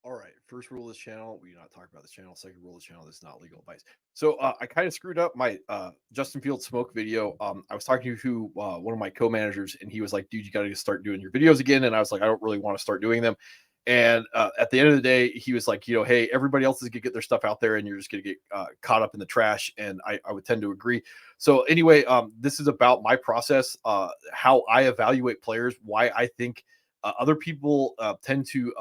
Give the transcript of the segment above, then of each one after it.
All right. First rule of this channel: we do not talk about this channel. Second rule of the channel: this is not legal advice. So I kind of screwed up my Justin Fields smoke video. I was talking to one of my co-managers, and he was like, "Dude, you got to start doing your videos again." And I was like, "I don't really want to start doing them." And at the end of the day, he was like, "Hey, everybody else is gonna get their stuff out there, and you're just gonna get caught up in the trash." And I would tend to agree. So anyway, this is about my process, how I evaluate players, why I think other people tend to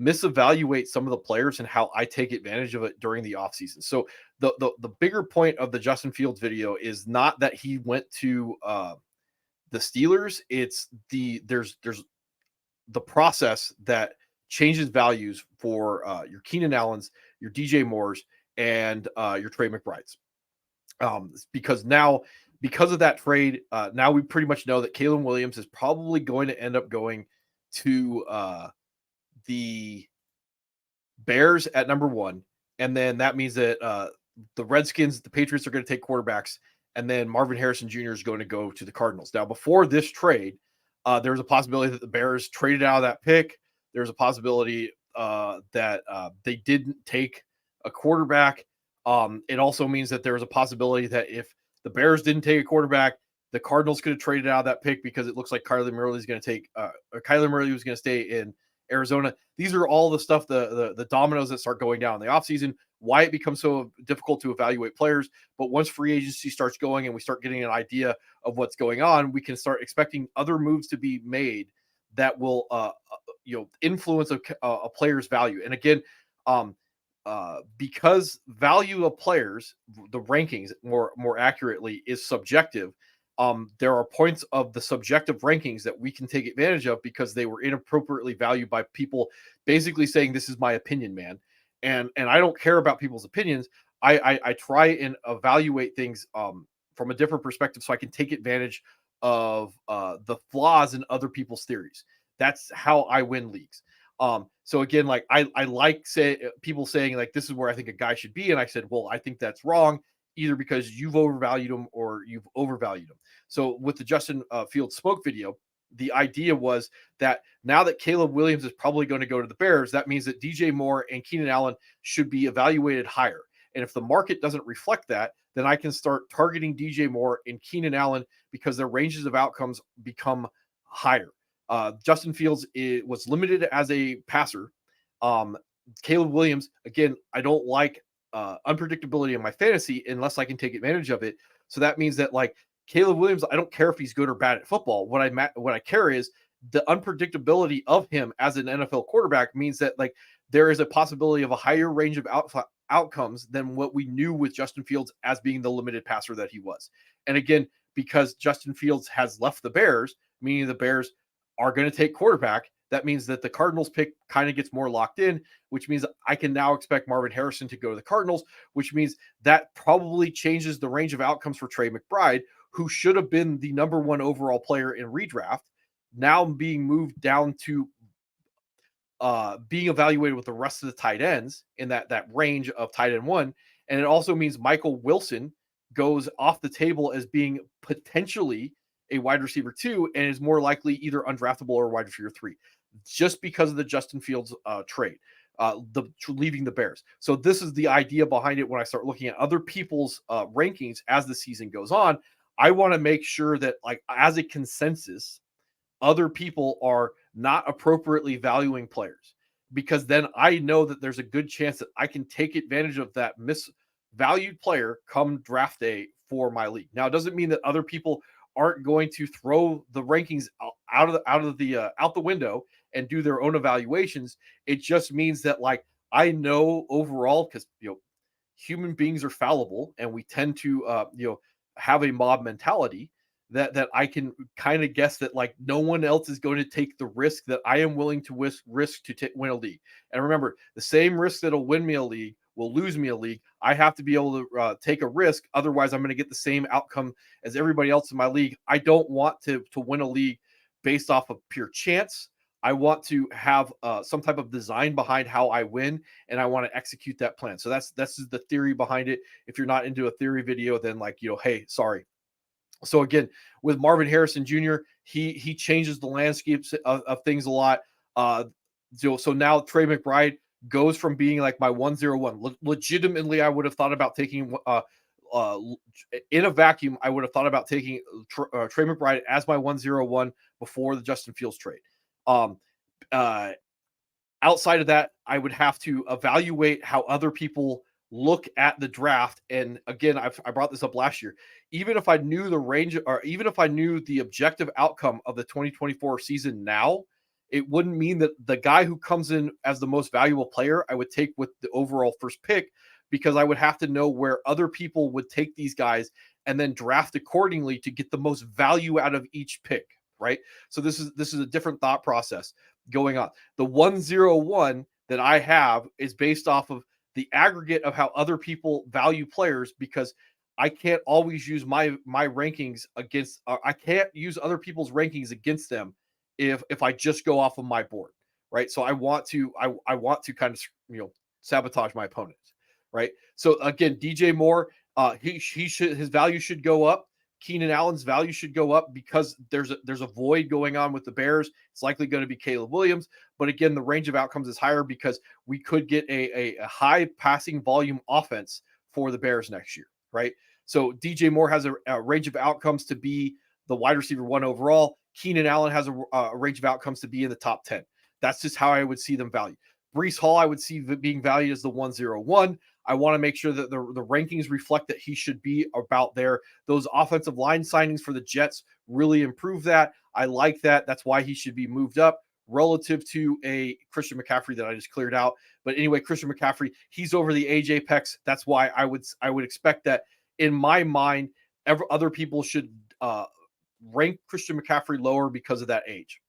misevaluate some of the players and how I take advantage of it during the offseason. So the bigger point of the Justin Fields video is not that he went to the Steelers. It's there's the process that changes values for your Keenan Allens, your DJ Moores, and your Trey McBrides. Because now, because of that trade, now we pretty much know that Kalen Williams is probably going to end up going to the Bears at number one, and then that means that the Redskins, the Patriots are going to take quarterbacks, and then Marvin Harrison Jr. is going to go to the Cardinals. Now, before this trade, there was a possibility that the Bears traded out of that pick. There's a possibility that they didn't take a quarterback. It also means that there was a possibility that if the Bears didn't take a quarterback, the Cardinals could have traded out of that pick because it looks like Kyler Murray is going to take Kyler Murray was going to stay in Arizona. These are all the stuff, the dominoes that start going down in the offseason, why it becomes so difficult to evaluate players. But once free agency starts going and we start getting an idea of what's going on, we can start expecting other moves to be made that will influence a player's value. And again, because value of players, the rankings more accurately, is subjective. There are points of the subjective rankings that we can take advantage of because they were inappropriately valued by people basically saying, "This is my opinion, man." And I don't care about people's opinions. I try and evaluate things from a different perspective so I can take advantage of the flaws in other people's theories. That's how I win leagues. So again, like I like people saying like, "This is where I think a guy should be," and I said, "Well, I think that's wrong, either because you've overvalued him or you've overvalued him." So with the Justin Fields smoke video, the idea was that now that Caleb Williams is probably going to go to the Bears, that means that DJ Moore and Keenan Allen should be evaluated higher. And if the market doesn't reflect that, then I can start targeting DJ Moore and Keenan Allen because their ranges of outcomes become higher. Justin Fields was limited as a passer. Caleb Williams, again, I don't like unpredictability in my fantasy unless I can take advantage of it. So that means that like Caleb Williams, I don't care if he's good or bad at football. What I care is the unpredictability of him as an NFL quarterback means that like there is a possibility of a higher range of outcomes than what we knew with Justin Fields as being the limited passer that he was. And again, because Justin Fields has left the Bears, meaning the Bears are going to take quarterback, that means that the Cardinals pick kind of gets more locked in, which means I can now expect Marvin Harrison to go to the Cardinals, which means that probably changes the range of outcomes for Trey McBride, who should have been the number one overall player in redraft, now being moved down to being evaluated with the rest of the tight ends in that range of tight end one. And it also means Michael Wilson goes off the table as being potentially a wide receiver 2 and is more likely either undraftable or wide receiver 3 just because of the Justin Fields trade, leaving the Bears. So this is the idea behind it. When I start looking at other people's rankings as the season goes on, I want to make sure that like as a consensus, other people are not appropriately valuing players, because then I know that there's a good chance that I can take advantage of that misvalued player come draft day for my league. Now, it doesn't mean that other people aren't going to throw the rankings out the window and do their own evaluations. It just means that like I know overall, because human beings are fallible and we tend to have a mob mentality, that I can kind of guess that like no one else is going to take the risk that I am willing to risk to win a league. And remember, the same risk that'll win me a league will lose me a league. I have to be able to take a risk. Otherwise, I'm going to get the same outcome as everybody else in my league. I don't want to win a league based off of pure chance. I want to have some type of design behind how I win, and I want to execute that plan. So that's the theory behind it. If you're not into a theory video, then like, hey, sorry. So again, with Marvin Harrison Jr., he changes the landscapes of things a lot. So now Trey McBride goes from being like my 101. Legitimately, I would have thought about taking uh, in a vacuum. I would have thought about taking Trey McBride as my 101 before the Justin Fields trade. Um, uh, Outside of that, I would have to evaluate how other people look at the draft. And again, I brought this up last year. Even if I knew the range, or even if I knew the objective outcome of the 2024 season now, it wouldn't mean that the guy who comes in as the most valuable player I would take with the overall first pick, because I would have to know where other people would take these guys and then draft accordingly to get the most value out of each pick. Right. So this is a different thought process going on. The 101 that I have is based off of the aggregate of how other people value players, because I can't always use my rankings against, I can't use other people's rankings against them if I just go off of my board, right? So I want to kind of, sabotage my opponents, right? So again, DJ Moore, he should, his value should go up. Keenan Allen's value should go up because there's a void going on with the Bears. It's likely going to be Caleb Williams, but again, the range of outcomes is higher because we could get a high passing volume offense for the Bears next year, right? So DJ Moore has a range of outcomes to be the wide receiver 1 overall. Keenan Allen has a range of outcomes to be in the top 10. That's just how I would see them valued. Breece Hall, I would see being valued as the 101. I want to make sure that the rankings reflect that he should be about there. Those offensive line signings for the Jets really improve that. I like that. That's why he should be moved up relative to a Christian McCaffrey that I just cleared out. But anyway, Christian McCaffrey, he's over the age apex. That's why I would expect that in my mind, other people should rank Christian McCaffrey lower because of that age.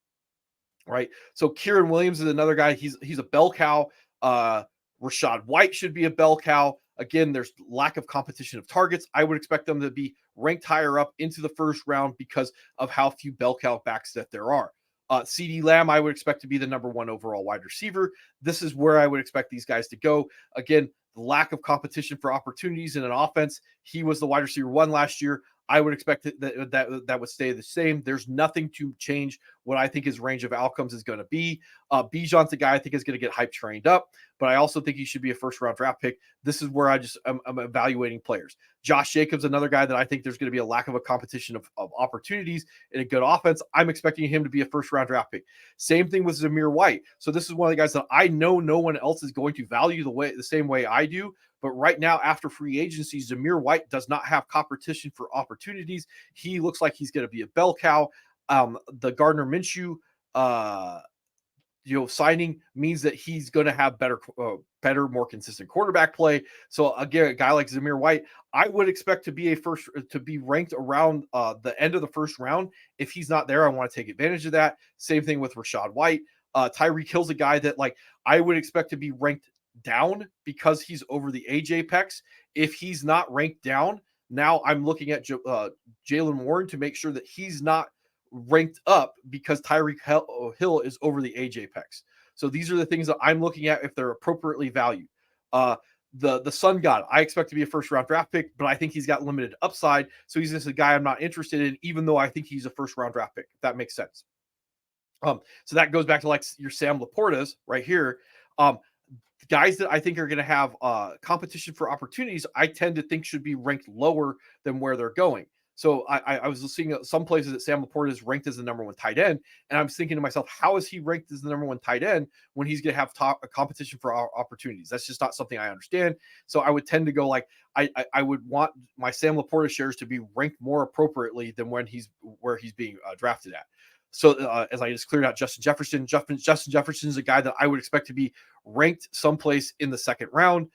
Right. So Kieran Williams is another guy. He's a bell cow. Rachaad White should be a bell cow. Again, there's lack of competition of targets. I would expect them to be ranked higher up into the first round because of how few bell cow backs that there are. CeeDee Lamb, I would expect to be the number 1 overall wide receiver. This is where I would expect these guys to go. Again, the lack of competition for opportunities in an offense. He was the wide receiver 1 last year. I would expect that would stay the same. There's nothing to change what I think his range of outcomes is going to be. Bijan's the guy I think is going to get hype trained up, but I also think he should be a first round draft pick. This is where I'm evaluating players. Josh Jacobs, another guy that I think there's going to be a lack of a competition of opportunities in a good offense. I'm expecting him to be a first round draft pick. Same thing with Zamir White. So this is one of the guys that I know no one else is going to value the same way I do. But right now, after free agency, Zamir White does not have competition for opportunities. He looks like he's going to be a bell cow. The Gardner Minshew, signing means that he's going to have better, more consistent quarterback play. So again, a guy like Zamir White, I would expect to be ranked around the end of the first round. If he's not there, I want to take advantage of that. Same thing with Rachaad White. Tyreek Hill's a guy that I would expect to be ranked down because he's over the age apex. If he's not ranked down, now I'm looking at Jaylen Warren to make sure that he's not ranked up because Tyreek Hill is over the age apex. So these are the things that I'm looking at if they're appropriately valued. The Sun God, I expect to be a first round draft pick, but I think he's got limited upside. So he's just a guy I'm not interested in, even though I think he's a first round draft pick, if that makes sense. So that goes back to your Sam Laportas right here. Guys that I think are going to have competition for opportunities, I tend to think should be ranked lower than where they're going. So I was seeing some places that Sam Laporta is ranked as the number 1 tight end, and I'm thinking to myself, how is he ranked as the number 1 tight end when he's going to have a competition for opportunities? That's just not something I understand. So I would tend to go I would want my Sam Laporta shares to be ranked more appropriately than where he's being drafted at. So as I just cleared out Justin Jefferson is a guy that I would expect to be ranked someplace in the second round.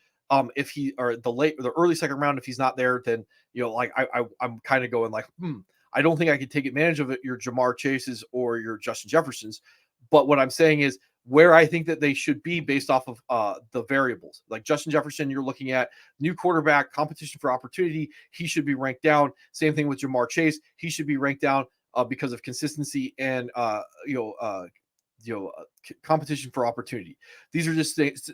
If he or the early second round, if he's not there, then I'm kind of going I don't think I could take advantage of it. Your Jamar Chases or your Justin Jeffersons, but what I'm saying is where I think that they should be based off of the variables. Like Justin Jefferson, you're looking at new quarterback, competition for opportunity. He should be ranked down. Same thing with Jamar Chase. He should be ranked down because of consistency and competition for opportunity. These are just things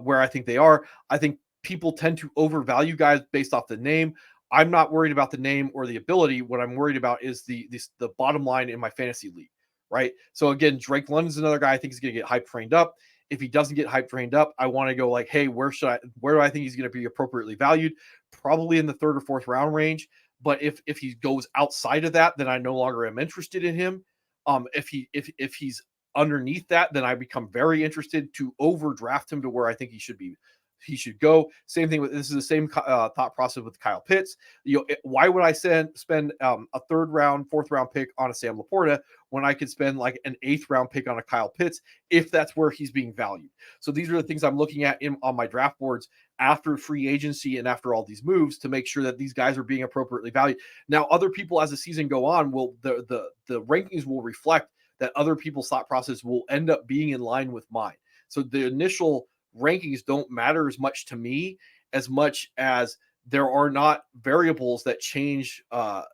where I think they are. I think people tend to overvalue guys based off the name. I'm not worried about the name or the ability. What I'm worried about is the bottom line in my fantasy league, right? So again, Drake London's another guy I think is going to get hype trained up. If he doesn't get hype trained up, I want to go like, hey, where do I think he's going to be appropriately valued? Probably in the third or fourth round range. But if he goes outside of that, then I no longer am interested in him. If he's underneath that, then I become very interested to overdraft him to where I think he should go. Same thing with this is the same thought process with Kyle Pitts. Why would I spend a third round, fourth round pick on a Sam Laporta when I could spend like an eighth round pick on a Kyle Pitts if that's where he's being valued? So these are the things I'm looking at on my draft boards after free agency and after all these moves to make sure that these guys are being appropriately valued. Now, other people as the season go on will the rankings will reflect that other people's thought process will end up being in line with mine. So the initial rankings don't matter as much to me as much as there are not variables that change the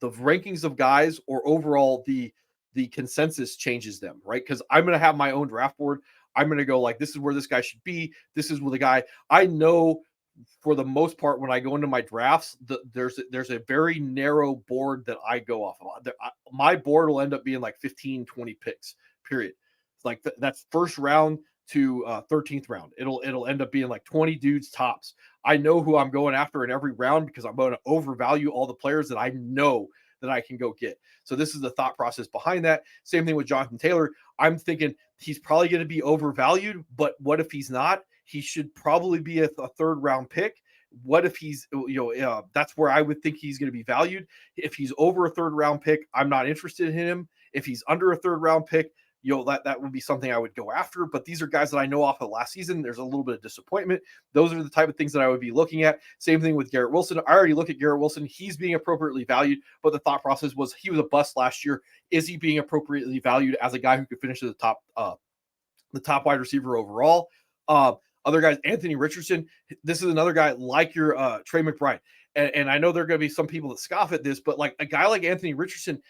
rankings of guys or overall the consensus changes them, right? Because I'm going to have my own draft board. I'm going to go like, this is where this guy should be. This is where the guy I know for the most part when I go into my drafts, there's a very narrow board that I go off of. My board will end up being like 15, 20 picks, period. It's like that's first round to 13th round. It'll end up being like 20 dudes tops. I know who I'm going after in every round because I'm going to overvalue all the players that I know that I can go get. So this is the thought process behind that. Same thing with Jonathan Taylor. I'm thinking he's probably going to be overvalued, but what if he's not? He should probably be a third round pick. What if he's, that's where I would think he's going to be valued. If he's over a third round pick, I'm not interested in him. If he's under a third round pick, that would be something I would go after. But these are guys that I know off of last season. There's a little bit of disappointment. Those are the type of things that I would be looking at. Same thing with Garrett Wilson. I already look at Garrett Wilson. He's being appropriately valued, but the thought process was he was a bust last year. Is he being appropriately valued as a guy who could finish at the top wide receiver overall? Other guys, Anthony Richardson. This is another guy like your Trey McBride. And I know there are going to be some people that scoff at this, but like a guy like Anthony Richardson,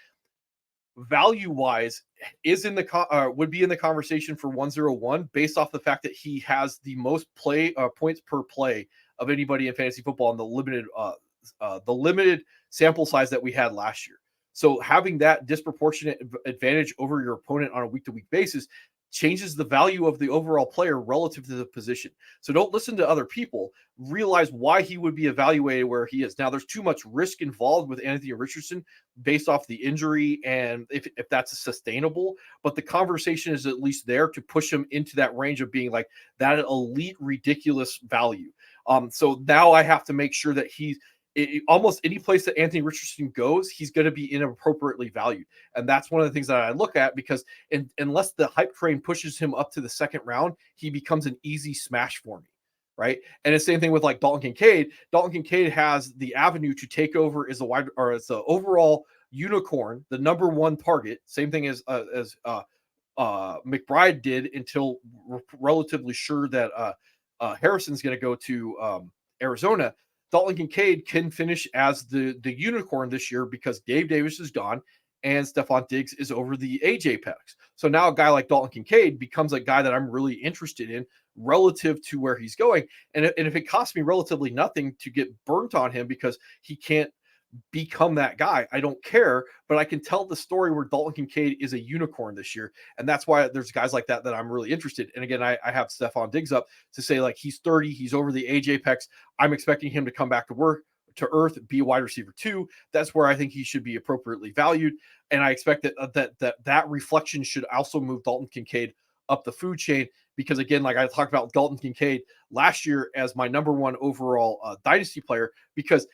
value wise is would be in the conversation for 101 based off the fact that he has the most points per play of anybody in fantasy football in the limited sample size that we had last year. So having that disproportionate advantage over your opponent on a week-to-week basis changes the value of the overall player relative to the position. So don't listen to other people. Realize why he would be evaluated where he is. Now, there's too much risk involved with Anthony Richardson based off the injury and if that's sustainable. But the conversation is at least there to push him into that range of being like that elite, ridiculous value. So now I have to make sure that almost any place that Anthony Richardson goes, he's going to be inappropriately valued. And that's one of the things that I look at because unless the hype train pushes him up to the second round, he becomes an easy smash for me. Right. And the same thing with like Dalton Kincaid. Dalton Kincaid has the avenue to take over as the overall unicorn, the number one target. Same thing as McBride did until relatively sure that Harrison's going to go to Arizona. Dalton Kincaid can finish as the unicorn this year because Gabe Davis is gone and Stephon Diggs is over the age apex. So now a guy like Dalton Kincaid becomes a guy that I'm really interested in relative to where he's going. And if it costs me relatively nothing to get burnt on him because he can't become that guy, I don't care, but I can tell the story where Dalton Kincaid is a unicorn this year. And that's why there's guys like that I'm really interested. And again, I have Stephon Diggs up to say like, he's 30, he's over the age apex. I'm expecting him to come back to earth, be a wide receiver 2. That's where I think he should be appropriately valued. And I expect that reflection should also move Dalton Kincaid up the food chain. Because again, like I talked about Dalton Kincaid last year as my number one overall dynasty player, because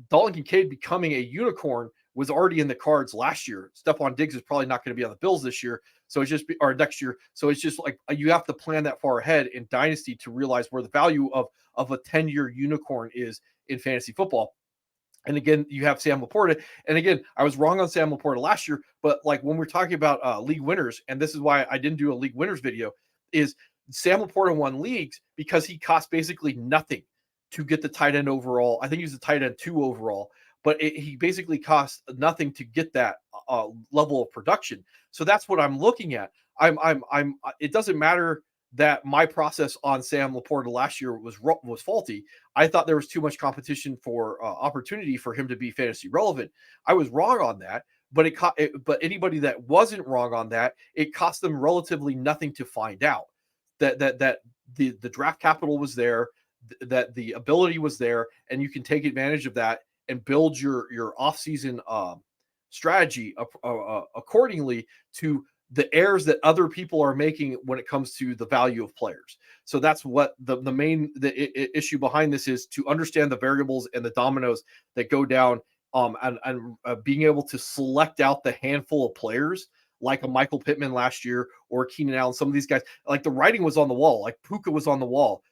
Dalton Kincaid becoming a unicorn was already in the cards last year. Stephon Diggs is probably not going to be on the Bills this year. So it's just, or next year. So it's just like, you have to plan that far ahead in dynasty to realize where the value of a 10-year unicorn is in fantasy football. And again, you have Sam Laporta. And again, I was wrong on Sam Laporta last year, but like when we're talking about league winners, and this is why I didn't do a league winners video, is Sam Laporta won leagues because he cost basically nothing to get the tight end overall. I think he was the tight end 2 overall, but he basically cost nothing to get that level of production. So that's what I'm looking at. It doesn't matter that my process on Sam Laporta last year was faulty. I thought there was too much competition for opportunity for him to be fantasy relevant. I was wrong on that, but but anybody that wasn't wrong on that, it cost them relatively nothing to find out that the draft capital was there, that the ability was there, and you can take advantage of that and build your offseason strategy accordingly to the errors that other people are making when it comes to the value of players. So that's what the main issue behind this is, to understand the variables and the dominoes that go down, and being able to select out the handful of players like a Michael Pittman last year or Keenan Allen. Some of these guys, like the writing was on the wall, like Puka was on the wall.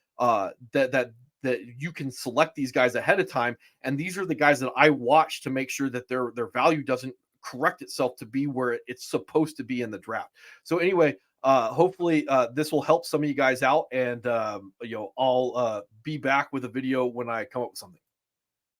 That you can select these guys ahead of time, and these are the guys that I watch to make sure that their value doesn't correct itself to be where it's supposed to be in the draft. So anyway, hopefully this will help some of you guys out, and I'll be back with a video when I come up with something.